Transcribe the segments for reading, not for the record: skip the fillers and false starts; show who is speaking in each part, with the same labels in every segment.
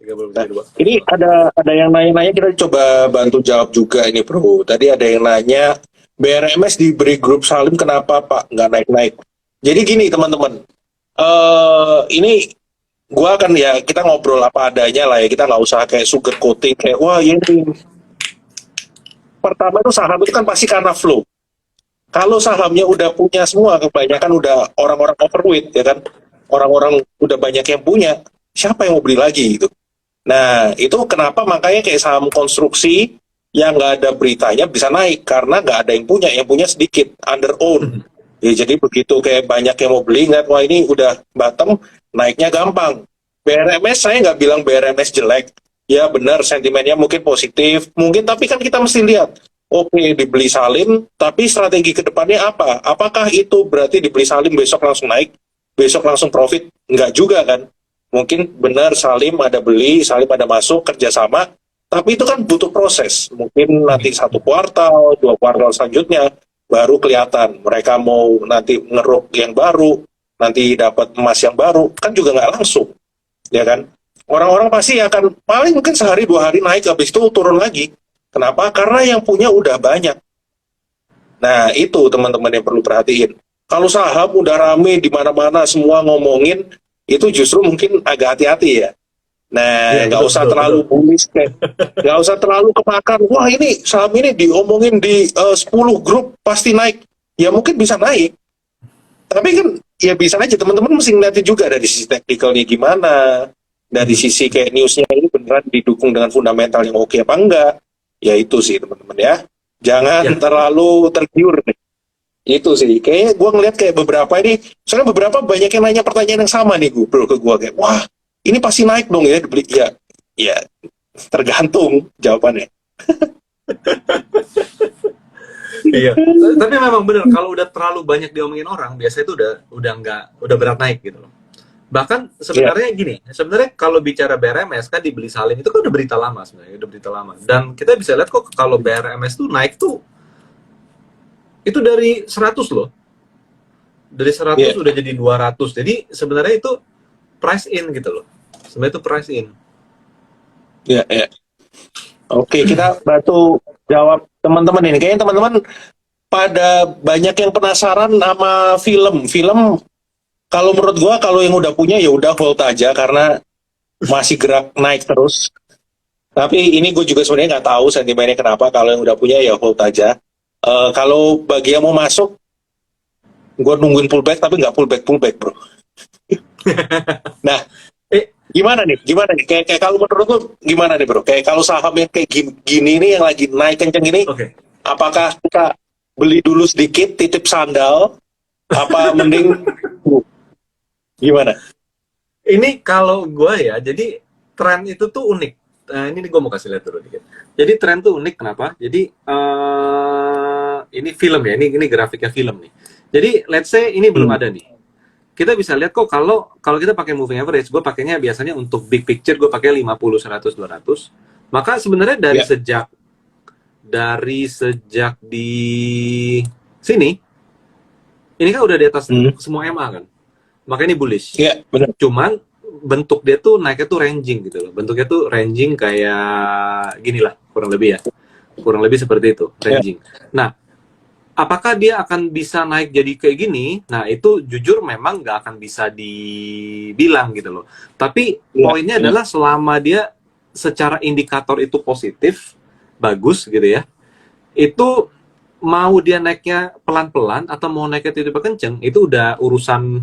Speaker 1: Nah,
Speaker 2: 30%.
Speaker 1: ini ada yang nanya-nanya, kita coba bantu jawab juga ini bro. Tadi ada yang nanya, BRMS diberi grup Salim kenapa Pak nggak naik-naik? Jadi gini teman-teman, ini gua akan ya kita ngobrol apa adanya lah ya, kita nggak usah kayak sugar coating kayak wah ini. Pertama itu saham itu kan pasti karena flow. Kalau sahamnya udah punya semua, kebanyakan udah orang-orang overweight ya kan, orang-orang udah banyak yang punya, siapa yang mau beli lagi gitu. Nah, itu kenapa makanya kayak saham konstruksi yang nggak ada beritanya bisa naik karena nggak ada yang punya sedikit, under own. Ya, jadi begitu kayak banyak yang mau beli, nggak wah ini udah bottom, naiknya gampang. BRMS saya nggak bilang BRMS jelek, ya benar sentimennya mungkin positif, mungkin tapi kan kita mesti lihat, oke dibeli Salim, tapi strategi kedepannya apa? Apakah itu berarti dibeli Salim besok langsung naik, besok langsung profit? Nggak juga kan? Mungkin benar Salim ada beli, Salim ada masuk kerjasama, tapi itu kan butuh proses. Mungkin nanti 1 kuartal, 2 kuartal selanjutnya baru kelihatan. Mereka mau nanti ngeruk yang baru, nanti dapat emas yang baru, kan juga nggak langsung, ya kan? Orang-orang pasti akan paling mungkin sehari 2 hari naik, habis itu turun lagi. Kenapa? Karena yang punya udah banyak. Nah itu teman-teman yang perlu perhatiin. Kalau saham udah rame di mana-mana semua ngomongin, itu justru mungkin agak hati-hati ya.
Speaker 2: Iya,
Speaker 1: Nah, nggak
Speaker 2: betul,
Speaker 1: usah
Speaker 2: betul, betul.
Speaker 1: terlalu bullish kayak, nggak usah terlalu kemakan. Wah ini saham ini diomongin di 10 grup pasti naik. Ya mungkin bisa naik, tapi kan ya bisa aja teman-teman mesti ngeliatin juga dari sisi teknikalnya gimana, dari sisi kayak newsnya ini beneran didukung dengan fundamental yang oke apa enggak. Ya itu sih teman-teman ya. Jangan
Speaker 2: Ya,
Speaker 1: terlalu tergiur nih. Itu sih, kayaknya gue ngeliat kayak beberapa ini, soalnya beberapa banyak yang nanya pertanyaan yang sama nih gue, bro, ke gue kayak, wah, ini pasti naik dong ya, dibeli. Ya, ya, tergantung jawabannya.
Speaker 2: iya. Tapi memang benar kalau udah terlalu banyak diomongin orang, biasanya itu udah berat naik gitu loh. Bahkan
Speaker 1: Ya,
Speaker 2: sebenarnya gini, sebenarnya kalau bicara BRMS kan dibeli Salim itu kan udah berita lama sebenarnya, udah berita lama. Dan kita bisa lihat kok kalau BRMS tuh naik tuh itu dari 100 loh. Dari 100
Speaker 1: ya,
Speaker 2: udah jadi 200. Jadi sebenarnya itu price in gitu loh. Sebenarnya itu price in.
Speaker 1: ya, ya. Oke, kita bantu jawab teman-teman ini. Kayaknya teman-teman pada banyak yang penasaran sama film. Film, kalau menurut gue, kalau yang udah punya ya udah hold aja karena masih gerak naik terus. Tapi ini gue juga sebenarnya nggak tahu sentimennya kenapa. Kalau yang udah punya ya hold aja. Kalau bagi yang mau masuk, gue nungguin pullback tapi nggak pullback bro. Nah,
Speaker 2: Eh,
Speaker 1: gimana nih? Gimana nih? Kayak kalau menurut lu gimana nih bro? Kayak kalau saham yang kayak gini nih yang lagi naik kenceng ini,
Speaker 2: oke.
Speaker 1: apakah kita beli dulu sedikit, titip sandal, apa mending gimana?
Speaker 2: Ini kalau gue ya, jadi tren itu tuh unik. Nah, ini gue mau kasih lihat dulu dikit. Jadi tren tuh unik kenapa? Jadi ini film ya, ini grafiknya film nih. Jadi let's say ini belum
Speaker 1: Hmm.
Speaker 2: ada nih. Kita bisa lihat kok kalau kalau kita pakai moving average, gue pakainya biasanya untuk big picture gue pakai 50, 100, 200. Maka sebenarnya
Speaker 1: Ya.
Speaker 2: dari sejak di sini, ini kan udah di atas
Speaker 1: Hmm.
Speaker 2: semua MA kan. Maka ini bullish.
Speaker 1: Ya, benar.
Speaker 2: Cuman bentuk dia tuh naiknya tuh ranging gitu loh. Bentuknya tuh ranging kayak gini lah, kurang lebih ya. Kurang lebih seperti itu,
Speaker 1: Ya.
Speaker 2: ranging. Nah, apakah dia akan bisa naik jadi kayak gini? Nah, itu jujur memang nggak akan bisa dibilang gitu loh. Tapi
Speaker 1: Ya.
Speaker 2: poinnya
Speaker 1: Ya.
Speaker 2: adalah selama dia secara indikator itu positif, bagus gitu ya, itu mau dia naiknya pelan-pelan atau mau naiknya tiba-tiba kenceng, itu udah urusan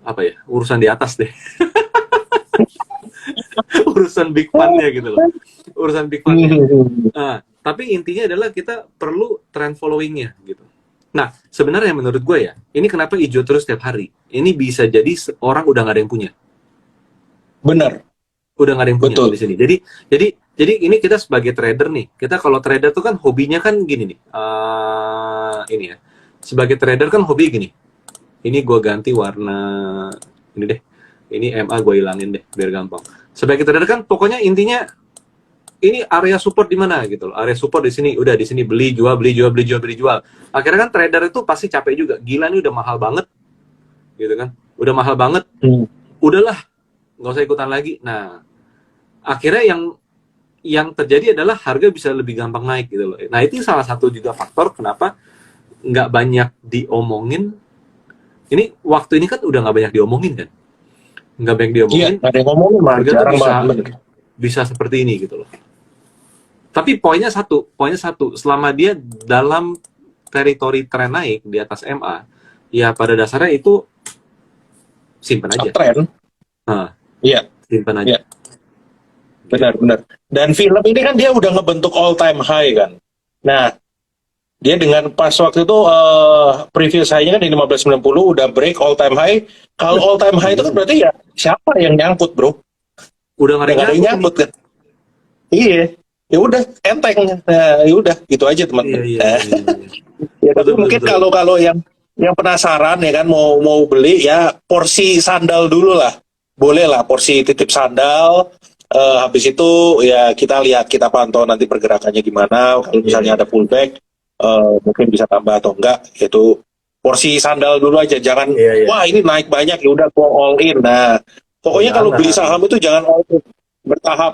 Speaker 2: apa ya? Urusan di atas deh. Urusan big fund-nya gitu loh. Urusan big fund-nya.
Speaker 1: Hmm.
Speaker 2: Tapi intinya adalah kita perlu trend following-nya gitu. Nah, sebenarnya menurut gue ya, ini kenapa hijau terus setiap hari? Ini bisa jadi orang udah nggak ada yang punya.
Speaker 1: Benar,
Speaker 2: Udah nggak ada yang punya di
Speaker 1: betul.
Speaker 2: sini. Jadi ini kita sebagai trader nih, kita kalau trader tuh kan hobinya kan gini nih. Ini ya. Sebagai trader kan hobi gini. Ini gue ganti warna ini deh. Ini MA gue hilangin deh biar gampang. Sebagai trader kan pokoknya intinya ini area support di mana gitu loh. Area support di sini, udah di sini beli jual beli jual beli jual beli jual. Akhirnya kan trader itu pasti capek juga. Gila nih udah mahal banget gitu kan. Udah mahal banget.
Speaker 1: Hmm.
Speaker 2: Udahlah, nggak usah ikutan lagi. Nah, akhirnya yang terjadi adalah harga bisa lebih gampang naik gitu loh. Nah itu salah satu juga faktor kenapa nggak banyak diomongin. Ini waktu ini kan udah nggak banyak diomongin kan, nggak banyak
Speaker 1: Iya,
Speaker 2: diomongin,
Speaker 1: nggak ada yang ngomongin malah
Speaker 2: harga tuh
Speaker 1: jarang
Speaker 2: bisa
Speaker 1: banget. Bener.
Speaker 2: bisa seperti ini gitu loh. Tapi poinnya satu, selama dia dalam teritori tren naik di atas MA, ya pada dasarnya itu simpan aja.
Speaker 1: Uptrend.
Speaker 2: Nah,
Speaker 1: Iya,
Speaker 2: simpan aja.
Speaker 1: iya, benar-benar. Dan film ini kan dia udah ngebentuk all time high kan. Nah, dia dengan pas waktu itu previous high-nya kan di 1590 udah break all time high. Kalau all time high itu kan berarti ya siapa yang nyangkut, bro?
Speaker 2: Udah nggak
Speaker 1: Udah
Speaker 2: ada
Speaker 1: nggak ada
Speaker 2: yang
Speaker 1: yang
Speaker 2: nyangkut
Speaker 1: nyangkut kan? Iya. Ya udah enteng. Nah, ya udah gitu aja
Speaker 2: nih.
Speaker 1: teman-teman.
Speaker 2: Iya, iya, iya, iya.
Speaker 1: Ya, tapi
Speaker 2: Betul, betul,
Speaker 1: mungkin
Speaker 2: betul.
Speaker 1: kalau yang penasaran ya kan mau beli ya porsi sandal dulu lah. Boleh lah porsi titip sandal. Habis itu ya kita lihat kita pantau nanti pergerakannya gimana. Kalau
Speaker 2: Iya,
Speaker 1: misalnya
Speaker 2: iya.
Speaker 1: ada pullback mungkin bisa tambah atau enggak. Itu porsi sandal dulu aja. Jangan
Speaker 2: Iya, iya.
Speaker 1: wah ini naik banyak ya udah gua all in. Nah,
Speaker 2: Oh,
Speaker 1: pokoknya kalau beli
Speaker 2: jangan.
Speaker 1: saham itu jangan all in. Bertahap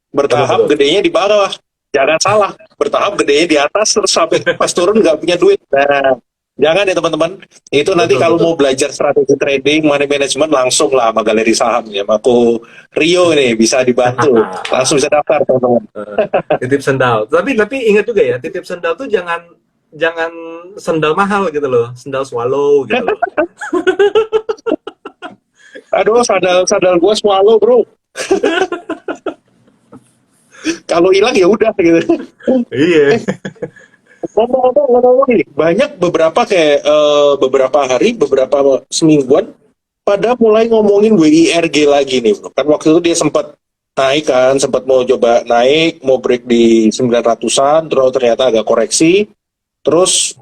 Speaker 2: Betul,
Speaker 1: bertahap
Speaker 2: betul.
Speaker 1: gedenya di bawah, jangan salah, bertahap gedenya di atas terus sampai pas turun nggak punya duit. Nah, jangan ya teman-teman, itu nanti
Speaker 2: Betul,
Speaker 1: kalau
Speaker 2: betul.
Speaker 1: mau belajar strategi trading money management langsung lah sama galeri saham ya, sama aku Rio ini bisa dibantu, langsung bisa daftar teman-teman.
Speaker 2: Titip sendal. Tapi ingat juga ya, titip sendal tuh jangan jangan sendal mahal gitu loh, sendal swallow gitu loh.
Speaker 1: Aduh, sandal sandal gua swallow bro, kalau hilang ya udah gitu.
Speaker 2: Iya.
Speaker 1: Ngomong-ngomong nih, banyak beberapa kayak beberapa hari, beberapa semingguan pada mulai ngomongin WIRG lagi nih, bro. Kan waktu itu dia sempat naik kan, sempat mau coba naik, mau break di 900-an, terus ternyata agak koreksi, terus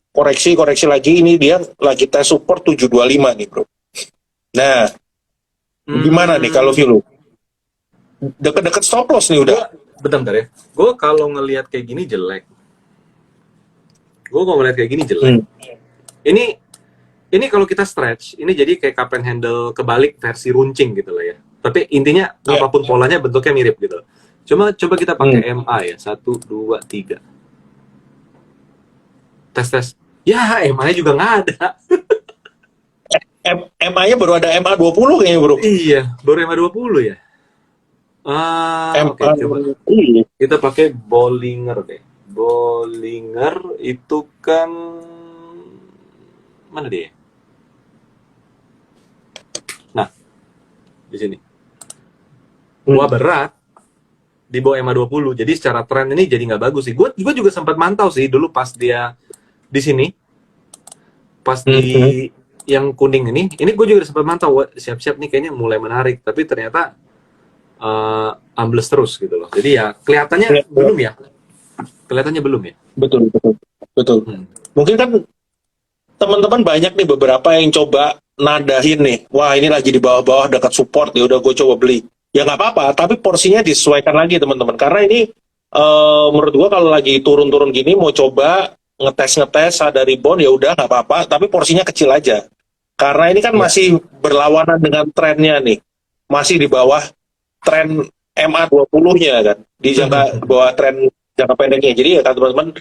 Speaker 1: koreksi lagi, ini dia lagi tes support 725 nih, bro. Nah, gimana nih kalau
Speaker 2: Hmm,
Speaker 1: view lu? Deket-deket stop loss nih udah.
Speaker 2: bentar ya. Gue kalau ngelihat kayak gini jelek. Gue kalau ngelihat kayak gini jelek.
Speaker 1: Hmm.
Speaker 2: Ini ini kalau kita stretch, ini jadi kayak cup and handle kebalik versi runcing gitu lah ya. Tapi intinya
Speaker 1: Ya.
Speaker 2: apapun polanya bentuknya mirip gitu. Coba kita pakai
Speaker 1: Hmm.
Speaker 2: MA ya, 1, 2, 3. Tes. Ya, MA-nya juga nggak ada.
Speaker 1: MA-nya baru ada MA20 kayaknya, bro.
Speaker 2: Iya, baru MA 20 ya. Oke,
Speaker 1: MA,
Speaker 2: coba
Speaker 1: iya.
Speaker 2: kita pakai Bollinger deh. Bollinger itu kan mana dia? Nah, di sini. Wah berat di bawah MA 20. Jadi secara tren ini jadi nggak bagus sih. Gue juga sempat mantau sih dulu pas dia di sini, pas di yang kuning ini gue juga sempat mantau. Wah, siap-siap nih kayaknya mulai menarik. Tapi ternyata ambles terus gitu loh. Jadi ya kelihatannya
Speaker 1: Ya,
Speaker 2: belum ya. Kelihatannya belum ya.
Speaker 1: betul, betul, betul.
Speaker 2: Hmm.
Speaker 1: Mungkin kan teman-teman banyak nih beberapa yang coba nadahin nih. Wah ini lagi di bawah-bawah dekat support ya udah gue coba beli. Ya nggak apa-apa, tapi porsinya disesuaikan lagi teman-teman. Karena ini menurut gue kalau lagi turun-turun gini mau coba ngetes ada rebound ya udah nggak apa-apa, tapi porsinya kecil aja. Karena ini kan
Speaker 2: Ya.
Speaker 1: masih berlawanan dengan trennya nih. Masih di bawah tren MA20-nya kan. Di jangka bawah tren jangka pendeknya. Jadi ya kan teman-teman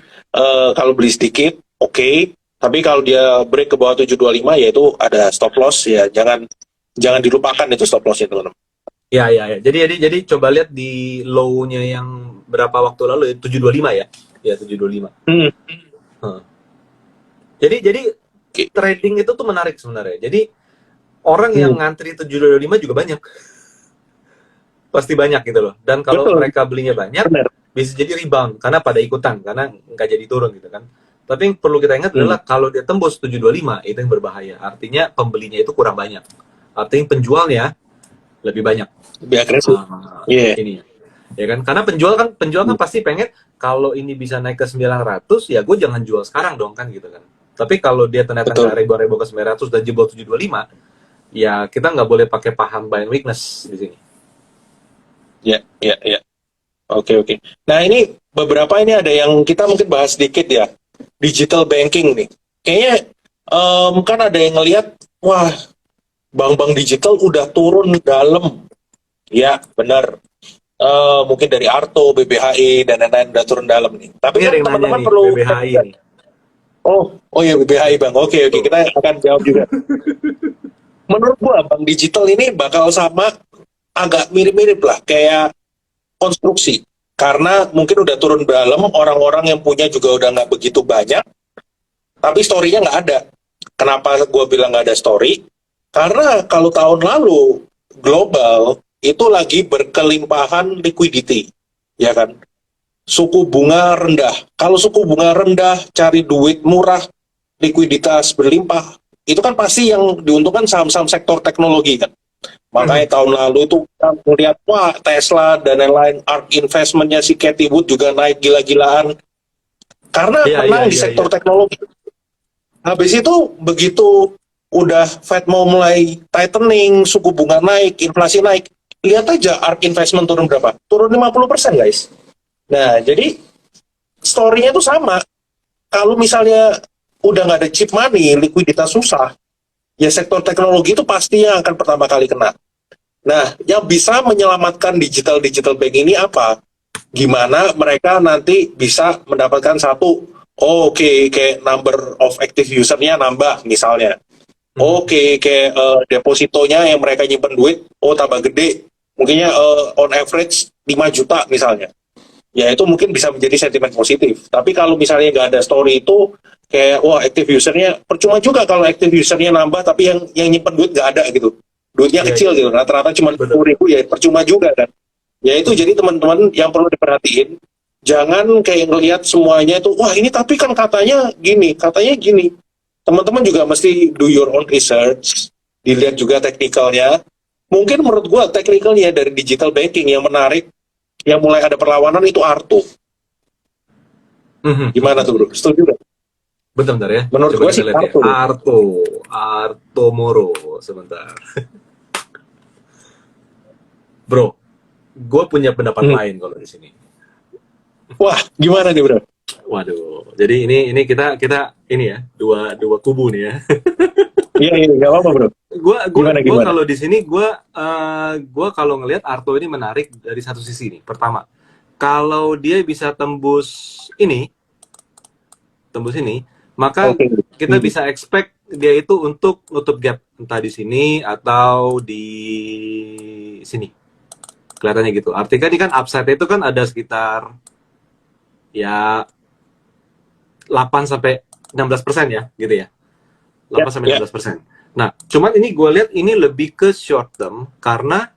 Speaker 1: kalau beli sedikit oke. Tapi kalau dia break ke bawah 725 ya itu ada stop loss ya jangan dilupakan itu stop lossnya teman-teman.
Speaker 2: Ya. Jadi coba lihat di low-nya yang berapa waktu lalu ya, 725 ya. Ya 725.
Speaker 1: Hmm.
Speaker 2: Hmm. Jadi
Speaker 1: Oke.
Speaker 2: trading itu tuh menarik sebenarnya. Jadi orang yang ngantri 725 juga banyak. Pasti banyak gitu loh. Dan kalau
Speaker 1: Betul.
Speaker 2: mereka belinya banyak,
Speaker 1: Benar.
Speaker 2: bisa jadi rebound karena pada ikutan karena nggak jadi turun gitu kan. Tapi yang perlu kita ingat adalah kalau dia tembus 725 itu yang berbahaya. Artinya pembelinya itu kurang banyak. Artinya penjualnya lebih banyak.
Speaker 1: Lebih agresif. Iya.
Speaker 2: Ini ya kan karena penjual kan pasti pengen kalau ini bisa naik ke 900 ya gue jangan jual sekarang dong kan gitu kan. Tapi kalau dia ternyata
Speaker 1: Betul.
Speaker 2: nggak rebo-rebo ke 900 dan jebol 725 ya kita nggak boleh pakai paham buy and weakness di sini.
Speaker 1: Ya. Oke. Nah ini beberapa ini ada yang kita mungkin bahas sedikit ya. Digital banking nih. Kayaknya kan ada yang ngelihat, wah bank-bank digital udah turun dalam. Ya, benar. Mungkin dari Arto, BBHI, dan lain-lain udah turun dalam nih. Tapi
Speaker 2: Ini ada
Speaker 1: kan
Speaker 2: yang nanya
Speaker 1: teman-teman
Speaker 2: nih,
Speaker 1: perlu ingat
Speaker 2: BBHI
Speaker 1: juga.
Speaker 2: nih.
Speaker 1: Oh ya BBHI Bang. Oke,
Speaker 2: Tuh.
Speaker 1: kita akan jawab juga. Menurut gua Bang, digital ini bakal sama agak mirip-mirip lah kayak konstruksi. Karena mungkin udah turun dalam, orang-orang yang punya juga udah nggak begitu banyak, tapi story-nya nggak ada. Kenapa gue bilang nggak ada story? Karena kalau tahun lalu global itu lagi berkelimpahan liquidity, ya kan? Suku bunga rendah. Kalau suku bunga rendah, cari duit murah, likuiditas berlimpah, itu kan pasti yang diuntungkan saham-saham sektor teknologi kan. Makanya
Speaker 2: Mhm.
Speaker 1: tahun lalu itu kita melihat wah Tesla dan lain-lain, ARK investmentnya si Cathie Wood juga naik gila-gilaan karena
Speaker 2: Iya, iya,
Speaker 1: menang di
Speaker 2: iya, iya.
Speaker 1: sektor teknologi. Habis itu begitu udah Fed mau mulai tightening, suku bunga naik, inflasi naik, lihat aja ARK investment turun berapa? Turun 50% guys. Nah, jadi story-nya tuh sama. Kalau misalnya udah nggak ada chip money, likuiditas susah, ya sektor teknologi itu pasti yang akan pertama kali kena. Nah, yang bisa menyelamatkan digital bank ini apa? Gimana mereka nanti bisa mendapatkan satu, oh, oke, kayak number of active usernya nambah misalnya.
Speaker 2: Mhm.
Speaker 1: Oke, kayak depositonya yang mereka nyimpen duit, oh tambah gede. Mungkinnya on average 5 juta misalnya. Ya itu mungkin bisa menjadi sentimen positif. Tapi kalau misalnya nggak ada story itu, kayak wah active usernya, percuma juga kalau active usernya nambah, tapi yang nyimpen duit nggak ada gitu. Duitnya
Speaker 2: Iya, iya,
Speaker 1: kecil gitu,
Speaker 2: iya.
Speaker 1: rata-rata cuma
Speaker 2: Bener.
Speaker 1: 10 ribu ya percuma juga kan. Ya itu
Speaker 2: Mhm.
Speaker 1: jadi teman-teman yang perlu diperhatiin, jangan kayak ngelihat semuanya itu, wah ini tapi kan katanya gini. Teman-teman juga mesti do your own research, dilihat juga teknikalnya. Mungkin menurut gua teknikalnya dari digital banking yang menarik, yang mulai ada perlawanan itu Arto.
Speaker 2: Mhm,
Speaker 1: Gimana
Speaker 2: mhm.
Speaker 1: tuh bro? Setuju gak?
Speaker 2: Bentar, bentar ya.
Speaker 1: Menurut
Speaker 2: Coba
Speaker 1: gua
Speaker 2: kita
Speaker 1: sih
Speaker 2: lihat ya.
Speaker 1: Arto deh.
Speaker 2: Arto Moro. Sebentar. Bro, gue punya pendapat
Speaker 1: Hmm.
Speaker 2: lain kalau di sini.
Speaker 1: Wah, gimana nih bro?
Speaker 2: Waduh. Jadi ini kita kita ini ya, dua dua kubu nih ya.
Speaker 1: Iya, iya, gak apa-apa bro.
Speaker 2: Gua
Speaker 1: Gimana?
Speaker 2: kalau di sini gua kalau ngelihat Arto ini menarik dari satu sisi nih. Pertama, kalau dia bisa tembus ini, maka
Speaker 1: Oke.
Speaker 2: kita
Speaker 1: Hmm.
Speaker 2: bisa expect dia itu untuk nutup gap entah di sini atau di sini. Kelihatannya gitu. Artinya ini kan upside itu kan ada sekitar ya 8 sampai 16% ya, gitu ya.
Speaker 1: Ya,
Speaker 2: 8 sampai
Speaker 1: ya.
Speaker 2: 16%. Nah, cuman ini gue lihat ini lebih ke short term karena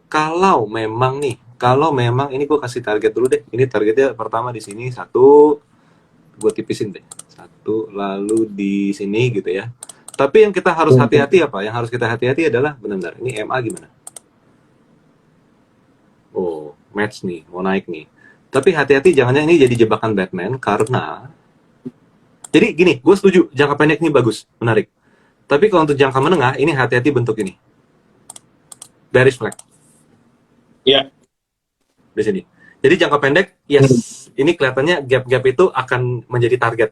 Speaker 2: kalau memang ini gue kasih target dulu deh. Ini targetnya pertama di sini satu, gue tipisin deh. Satu, lalu di sini gitu ya. Tapi yang kita harus hati-hati
Speaker 1: Hmm.
Speaker 2: apa? Yang harus kita hati-hati adalah benar-benar ini MA gimana? Oh, match nih, mau naik nih. Tapi hati-hati jangannya ini jadi jebakan Batman karena jadi gini, gue setuju jangka pendek ini bagus, menarik. Tapi kalau untuk jangka menengah ini hati-hati bentuk ini, bearish flag
Speaker 1: Ya.
Speaker 2: di sini. Jadi jangka pendek, yes,
Speaker 1: Hmm.
Speaker 2: ini kelihatannya gap-gap itu akan menjadi target.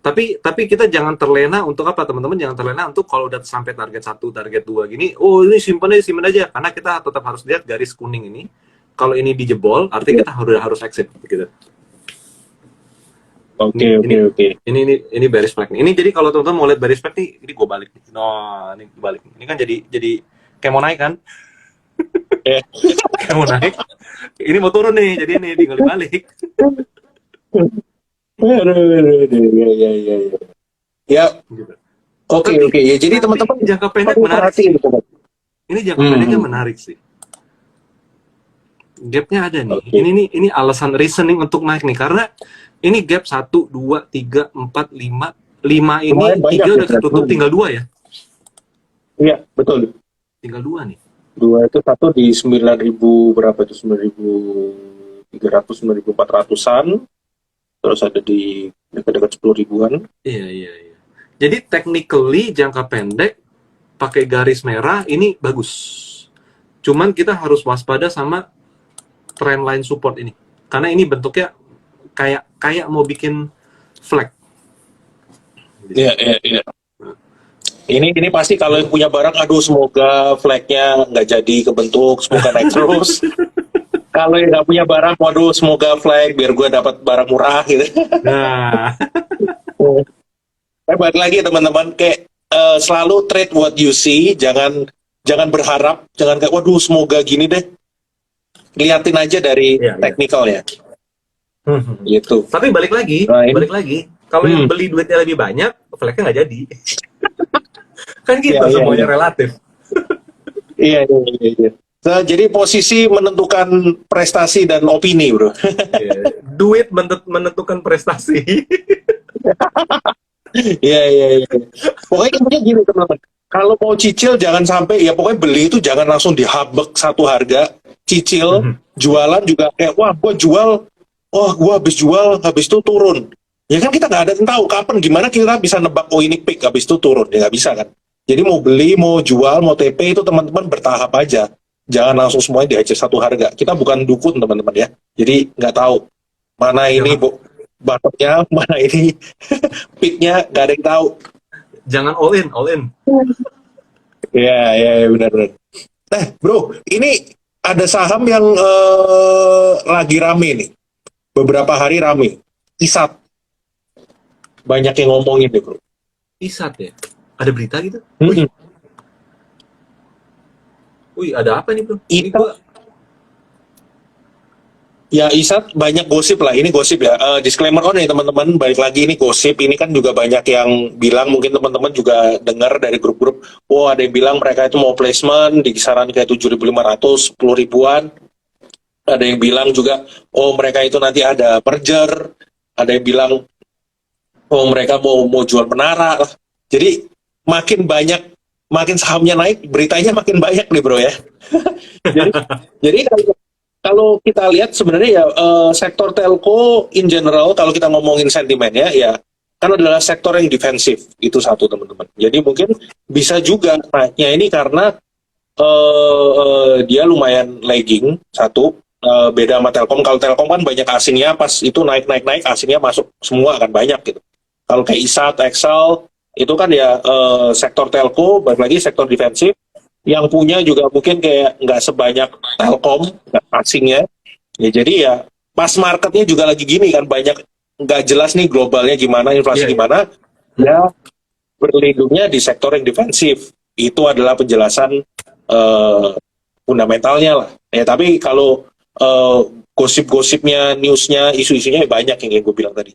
Speaker 2: Tapi kita jangan terlena untuk apa teman-teman? Jangan terlena untuk kalau udah sampai target satu, target dua gini, oh ini simpan aja karena kita tetap harus lihat garis kuning ini. Kalau ini dijebol, artinya
Speaker 1: Ya.
Speaker 2: kita harus exit gitu. Ini
Speaker 1: Oke,
Speaker 2: ini
Speaker 1: oke, oke.
Speaker 2: ini bearish flag nih. Ini jadi kalau teman-teman mau lihat bearish flag nih, ini gue balik nih. Nah, ini balik. Ini kan jadi kayak mau naik kan?
Speaker 1: Ya.
Speaker 2: Kayak mau naik. Ini mau turun nih, jadi ini tinggal dibalik.
Speaker 1: Aduh, aduh, aduh. Ya, ya, ya, ya. Ya,
Speaker 2: Gitu.
Speaker 1: oke,
Speaker 2: Tapi
Speaker 1: oke. Ya, jadi
Speaker 2: tapi
Speaker 1: teman-teman
Speaker 2: jangka pendek
Speaker 1: perlu
Speaker 2: menarik
Speaker 1: perhatiin.
Speaker 2: sih. Ini jangka pendeknya
Speaker 1: Hmm.
Speaker 2: menarik sih. Gapnya ada nih.
Speaker 1: Oke.
Speaker 2: Ini alasan reasoning untuk naik nih karena ini gap satu 2 3 4 5 5
Speaker 1: Lumayan
Speaker 2: ini
Speaker 1: banyak
Speaker 2: 3
Speaker 1: ya
Speaker 2: udah
Speaker 1: berarti.
Speaker 2: ketutup tinggal 2 ya.
Speaker 1: Iya, betul.
Speaker 2: Tinggal 2 nih.
Speaker 1: Dua itu satu di 9.000 berapa itu 9.300 9.400-an, terus ada di dekat-dekat 10 ribuan.
Speaker 2: Iya, iya, iya. Jadi technically jangka pendek pakai garis merah ini bagus. Cuman kita harus waspada sama trendline support ini. Karena ini bentuknya kayak kayak mau bikin flag di
Speaker 1: Iya,
Speaker 2: sini.
Speaker 1: iya, iya. Ini pasti kalau yang punya barang, aduh semoga flagnya nggak jadi kebentuk, semoga naik terus. Kalau yang nggak punya barang, waduh semoga flag biar gue dapat barang murah gitu.
Speaker 2: Nah,
Speaker 1: Balik lagi teman-teman, kayak selalu trade what you see, jangan jangan berharap, jangan kayak waduh semoga gini deh. Liatin aja dari
Speaker 2: iya, iya.
Speaker 1: teknikalnya, gitu.
Speaker 2: Tapi balik lagi,
Speaker 1: Nah, ini,
Speaker 2: balik lagi. Kalau yang
Speaker 1: hmm,
Speaker 2: beli duitnya lebih banyak, flagnya nggak jadi. Kan
Speaker 1: iya
Speaker 2: gitu,
Speaker 1: iya iya,
Speaker 2: semuanya relatif.
Speaker 1: iya iya iya. Iya. Nah, jadi posisi menentukan prestasi dan opini, bro.
Speaker 2: Iya. Duit menentukan prestasi.
Speaker 1: Iya iya iya. Pokoknya intinya gini teman-teman. Kalau mau cicil jangan sampai ya pokoknya beli itu jangan langsung dihabek satu harga. Cicil, jualan juga kayak wah gua jual, wah gua habis jual habis itu turun. Ya kan kita nggak ada yang tahu kapan gimana kita bisa nebak oh ini peak habis itu turun ya nggak bisa kan. Jadi mau beli, mau jual, mau TP itu teman-teman bertahap aja. Jangan langsung semuanya dihajar satu harga. Kita bukan dukun teman-teman ya. Jadi nggak tahu mana ini
Speaker 2: Jangan,
Speaker 1: bu bottomnya, mana ini peaknya nggak ada yang tahu.
Speaker 2: jangan all in, all in.
Speaker 1: Iya, iya, iya, benar-benar. Nah, bro, ini ada saham yang lagi rame nih. Beberapa hari rame. ISAT. Banyak yang ngomongin deh, bro.
Speaker 2: Isat ya? Ada berita gitu?
Speaker 1: Mm-mm.
Speaker 2: Wih, ada apa nih bro? Ini
Speaker 1: ISAT,
Speaker 2: gua,
Speaker 1: ya ISAT banyak gosip lah. Ini gosip ya. Disclaimer on nih teman-teman. Balik lagi ini gosip. Ini kan juga banyak yang bilang, mungkin teman-teman juga dengar dari grup-grup. Oh, ada yang bilang mereka itu mau placement di kisaran kayak 7.500, 10 ribuan. Ada yang bilang juga, oh mereka itu nanti ada merger. Ada yang bilang, oh mereka mau jual menara lah. Jadi makin banyak, makin sahamnya naik, beritanya makin banyak nih bro ya. Jadi, jadi kalau kita lihat sebenarnya ya sektor telco in general kalau kita ngomongin sentimennya ya kan adalah sektor yang defensif itu satu teman-teman. Jadi mungkin bisa juga naiknya ini karena dia lumayan lagging satu. Beda sama Telkom. Kalau Telkom kan banyak asingnya, pas itu naik asingnya masuk semua kan banyak gitu. Kalau kayak ISAT, Excel itu kan ya sektor telco, balik lagi sektor defensif yang punya juga mungkin kayak nggak sebanyak Telkom asingnya. Ya jadi ya pas marketnya juga lagi gini kan banyak nggak jelas nih globalnya gimana, inflasi
Speaker 2: iya, iya.
Speaker 1: gimana. Ya berlindungnya di sektor yang defensif. Itu adalah penjelasan eh, fundamentalnya lah. Ya tapi kalau gosip-gosipnya, newsnya, isu-isunya banyak yang gue bilang tadi.